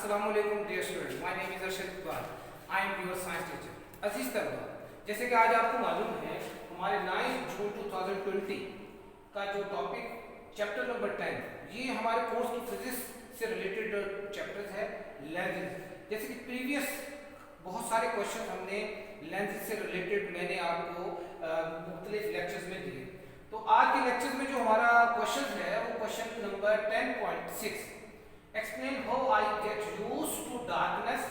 Assalamualaikum dear student, my name is Arshad Iqbal. I am your science teacher. अजीज तलबा, जैसे कि आज आपको मालूम है हमारे 9 जून 2020 का जो टॉपिक चैप्टर नंबर 10 ये हमारे कोर्स की फिजिक्स से रिलेटेड चैप्टर्स है लेंसेज। जैसे कि प्रीवियस बहुत सारे क्वेश्चन हमने लेंसेज से रिलेटेड मैंने आपको मुख्तलिफ लेक्चर्स में दिए। तो आज के लेक्चर्स में जो हमारा क्वेश्चन है वो question number 10.6, explain how eye get used to darkness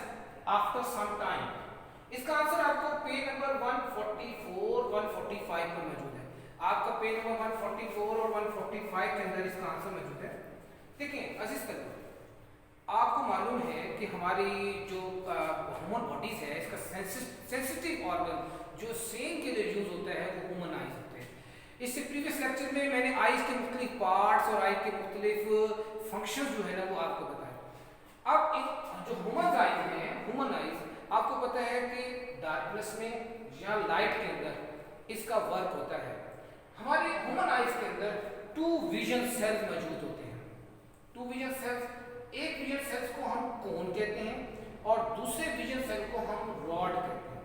after some time. इसका आंसर आपको पेज नंबर 144 145 पर मौजूद है। आपका पेज नंबर 144 और 145 के अंदर इसका आंसर मौजूद है। देखिए अजीज तलबा, आपको मालूम है कि हमारी जो ह्यूमन बॉडीज है इसका सेंसिटिव ऑर्गन जो सेइंग के लिए यूज होता है वो ह्यूमन आईज होते हैं। इससे प्रीवियस लेक्चर में मैंने आईज के मुख्तलिफ पार्ट्स और आई के मुख्तलिफ फंक्शन जो है ना वो आपको बताया। अब इन जो ह्यूमन आईज है, ह्यूमन आईज आपको पता है कि डार्कनेस में या लाइट के अंदर इसका वर्क होता है। हमारे ह्यूमन आईज के अंदर 2 विजन सेल्स मौजूद होते हैं। 2 विजन सेल्स, एक विजन सेल्स को हम कोन कहते हैं और दूसरे विजन सेल को हम रॉड कहते हैं।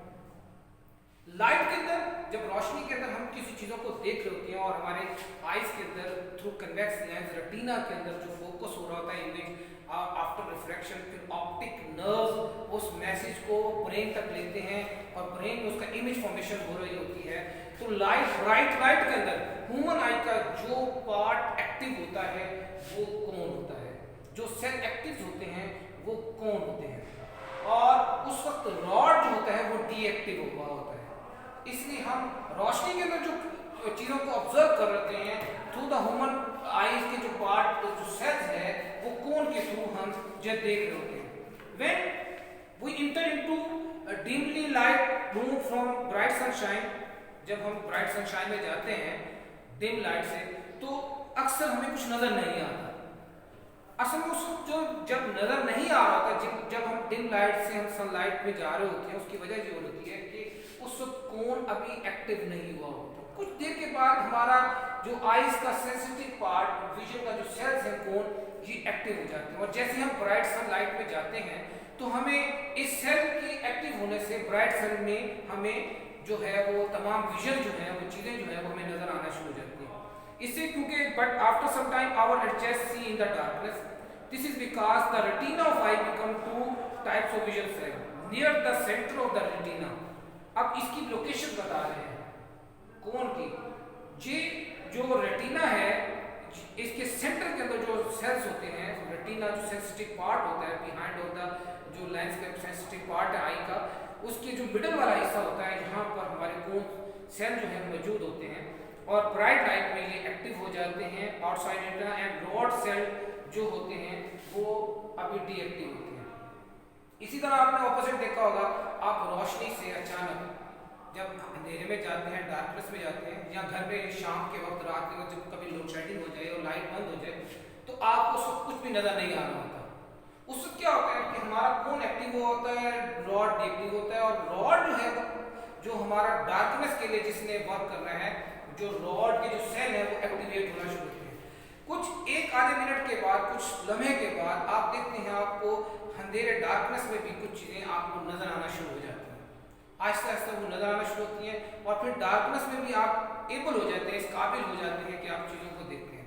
लाइट के अंदर जब रोशनी के अंदर हम किसी चीजों को देख रहे होते हैं और हमारे आईज के अंदर थ्रू कन्वेक्स लेंस रेटिना के अंदर जो फोकस हो रहा होता है इमेज आफ्टर रिफ्रैक्शन, फिर ऑप्टिक नर्व उस मैसेज को ब्रेन तक लेते हैं और ब्रेन में उसका इमेज फॉर्मेशन हो रही होती है। तो राइट के अंदर ह्यूमन आई का जो पार्ट एक्टिव होता है वो कोन होता है, जो सेल एक्टिव होते हैं वो कोन होते हैं और उस वक्त रॉड जो होता है वो डीएक्टिव हुआ होता है। इसलिए हम रोशनी के अंदर जो चीजों को ऑब्जर्व कर रहे हैं थ्रू द ह्यूमन आईज के जो पार्ट जो सेल्स है वो कोन के थ्रू हम जो देख रहे होते हैं। When we enter into dimly light room from bright sunshine, जब हम ब्राइट सनशाइन में जाते हैं डिम लाइट से तो अक्सर हमें कुछ नजर नहीं आता। असल में उस जो जब नजर नहीं आ रहा था, जब हम डिम लाइट से हम सनलाइट में जा रहे होते हैं, उसकी वजह ये होती है कि उस वक्त कोन अभी एक्टिव नहीं हुआ होता। कुछ देर के बाद हमारा जो आईज का सेंसिटिव पार्ट, विजन का जो सेल्स है कोन, ये एक्टिव हो जाते हैं और जैसे हम ब्राइट सनलाइट में जाते हैं तो हमें इस सेल के एक्टिव होने से ब्राइट सन में हमें जो है वो तमाम विजन जो है वो चीजें जो है वो हमें नजर आना शुरू हो जाती है। इससे क्योंकि but after some time our adjust see in the darkness, this is because the retina of eye become 2 types of vision cell near the centre of the retina. अब इसकी लोकेशन बता रहे हैं कोन की। ये जो रेटिना है इसके सेंटर के अंदर जो सेल्स होते हैं, रेटिना जो सेंसिटिव पार्ट होता है बिहाइंड ऑफ द जो लेंस का सेंसिटिव पार्ट है आई का, उसके जो मिडल वाला हिस्सा होता है जहाँ पर हमारे कोन सेल जो है मौजूद होते हैं और ब्राइट लाइट में ये एक्टिव हो जाते हैं। Outside retina and rod cell जो होते हैं वो अभी डीएक्टिव होते हैं। इसी तरह आपने ऑपोजिट देखा होगा, आप रोशनी से अचानक जब अंधेरे में जाते हैं, डार्कनेस में जाते हैं या घर में शाम के वक्त, रात के वक्त जब कभी लोड शेडिंग हो जाए और लाइट बंद हो जाए तो आपको सब कुछ भी नजर नहीं आ रहा होता। उस वक्त क्या होता है कि हमारा कोन एक्टिव होता है, रॉड डीएक्टिव होता है और रॉड जो है जो हमारा डार्कनेस के लिए जिसने वर्क करना है, जो रॉड के जो सेल है वो एक्टिवेट होना शुरू होते हैं। कुछ एक आधे मिनट के बाद, कुछ लम्हे के बाद आप देखते हैं आपको अंधेरे डार्कनेस में भी कुछ चीजें आपको नजर आना शुरू हो जाती हैं। आहिस्ता आहिस्ता वो नजर आना शुरू होती हैं और फिर डार्कनेस में भी आप एबल हो जाते हैं, इस काबिल हो जाते हैं कि आप चीजों को देखते हैं।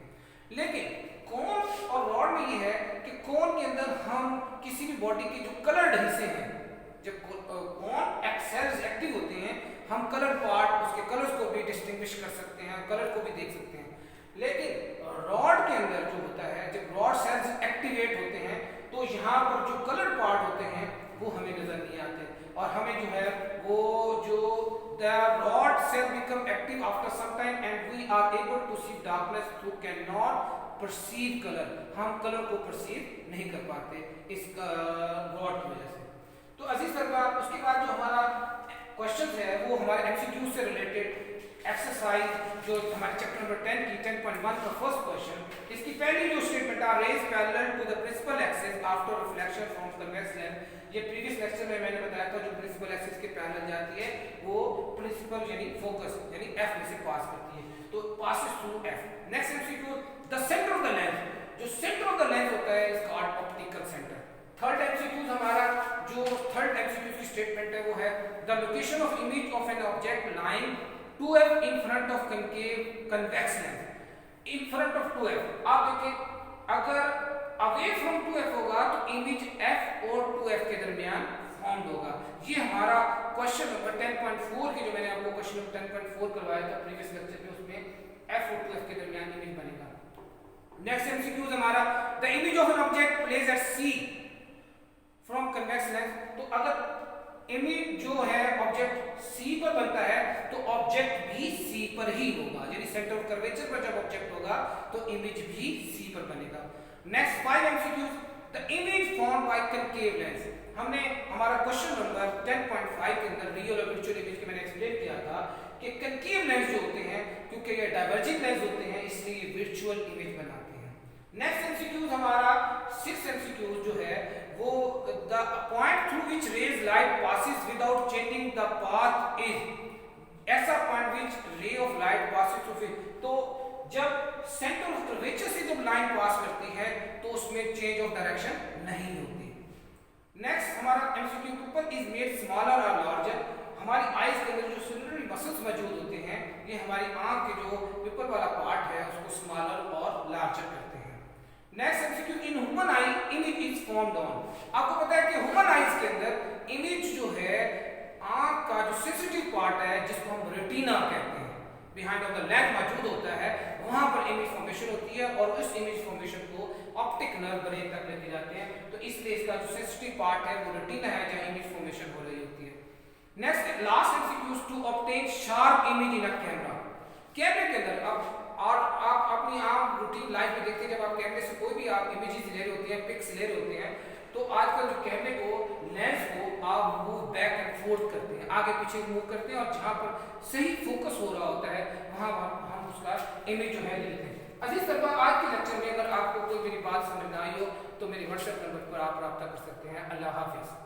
लेकिन कोन और रॉड में ये है कि कोन के अंदर हम किसी भी बॉडी के जो कलर्ड हिस्से हैं, जब कोन सेल्स एक्टिव होते हैं हम कलर पार्ट, उसके कलर्स को भी डिस्टिंग्विश कर सकते हैं, कलर को भी देख सकते हैं। लेकिन रॉड के अंदर जो होता है, जब रॉड सेल्स एक्टिवेट होते हैं तो यहाँ पर जो कलर पार्ट होते हैं वो हमें नजर नहीं आते और हमें जो है वो जो the rod cell become active after some time and we are able to see darkness through can not perceive colour. हम कलर को परसीव नहीं कर पाते इस रॉड की वजह से। तो अजीज तलबा, उसके बाद जो हमारा क्वेश्चन है वो हमारे एमसीक्यू से रिलेटेड एक्सरसाइज जो हमारे चैप्टर नंबर 10 की 10.1 का फर्स्ट क्वेश्चन, इसकी पहली जो statement a rays parallel to the principal axis after reflection from convex lens. ये प्रीवियस लेक्चर में मैंने बताया था जो प्रिंसिपल एक्सिस के पैरेलल जाती है वो प्रिंसिपल यानी फोकस यानी एफ में से पास करती है, तो passes through F. Next MCQ, the centre of the lens, जो सेंटर ऑफ द लेंस होता है is called optical centre. Third MCQs हमारा जो थर्ड एमसीक्यू की स्टेटमेंट है वो है the location of image of an object lying 2f in front of concave convex lens. In front of 2f आप देखिए अगर अवे फ्रॉम 2f होगा तो इमेज f और 2f के दरमियान फॉर्म्ड होगा। ये हमारा क्वेश्चन नंबर 10.4 की जो मैंने आपको क्वेश्चन नंबर 10.4 करवाया था प्रीवियस लेक्चर में, उसमें f और 2f के दरमियान इमेज बनेगा। नेक्स्ट एमसीक्यू हमारा the image of an object place at c from convex lens. तो अगर इमेज जो है ऑब्जेक्ट c पर बनता है तो ऑब्जेक्ट भी c पर ही होगा, यानी सेंटर ऑफ कर्वेचर पर जब ऑब्जेक्ट होगा तो इमेज भी c पर बनेगा। Next 5 MCQs the image formed by concave lens. हमने हमारा क्वेश्चन नंबर 10.5 के अंदर रियल और वर्चुअल इमेज के मैंने एक्सप्लेन किया था कि कनकेव लेंस जो होते हैं क्योंकि ये डाइवर्जिंग लेंस होते हैं इसलिए वर्चुअल इमेज बनाते हैं। नेक्स्ट एमसीक्यूज हमारा 6 एमसीक्यूज जो है वो the point through which rays light passes without changing the path is. ऐसा point which ray of light passes through, तो जब सेंटर ऑफ कर्वेचर से जब लाइन पास करती है तो उसमें चेंज ऑफ डायरेक्शन नहीं होती। नेक्स्ट हमारा MCQ people is made smaller और लार्जर। हमारी आईज के अंदर जो सिलिंडरी मसल्स मौजूद होते हैं ये हमारी आंख के जो पीपल वाला पार्ट है उसको स्मॉलर और लार्जर करते हैं। Next MCQ in human I image is formed on. आपको पता है कि ह्यूमन आईज के अंदर इमेज जो है आंख का जो सेंसिटिव पार्ट है जिसको हम रेटिना कहते हैं, बिहाइंड ऑफ द लेंस मौजूद होता है, वहां पर इमेज फॉर्मेशन होती है और उस इमेज फॉर्मेशन को ऑप्टिक नर्व ब्रेन तक लेके जाते हैं। तो इसलिए इसका जो सेंसिटिव पार्ट है वो रेटिना है जहां इमेज फॉर्मेशन हो रही होती है। Next last MCQs to obtain sharp image in a camera. कैमरे के अंदर अब और आप अपनी आम रूटीन लाइफ में देखते हैं जब आप कैमरे से कोई भी आप इमेजेस ले रहे होते हैं, पिक्स ले रहे होते हैं, तो आजकल जो कैमरे को लेंस को आप मूव बैक एंड फोर्थ करते हैं, आगे पीछे मूव करते हैं और जहां पर सही फोकस हो रहा होता है वहां हम उसका इमेज जो है लेते हैं। अजीज तलबा, आज के लेक्चर में अगर आपको कोई मेरी बात समझ ना आई हो तो मेरे व्हाट्सएप नंबर पर आप रब्ता कर सकते हैं। अल्लाह हाफिज।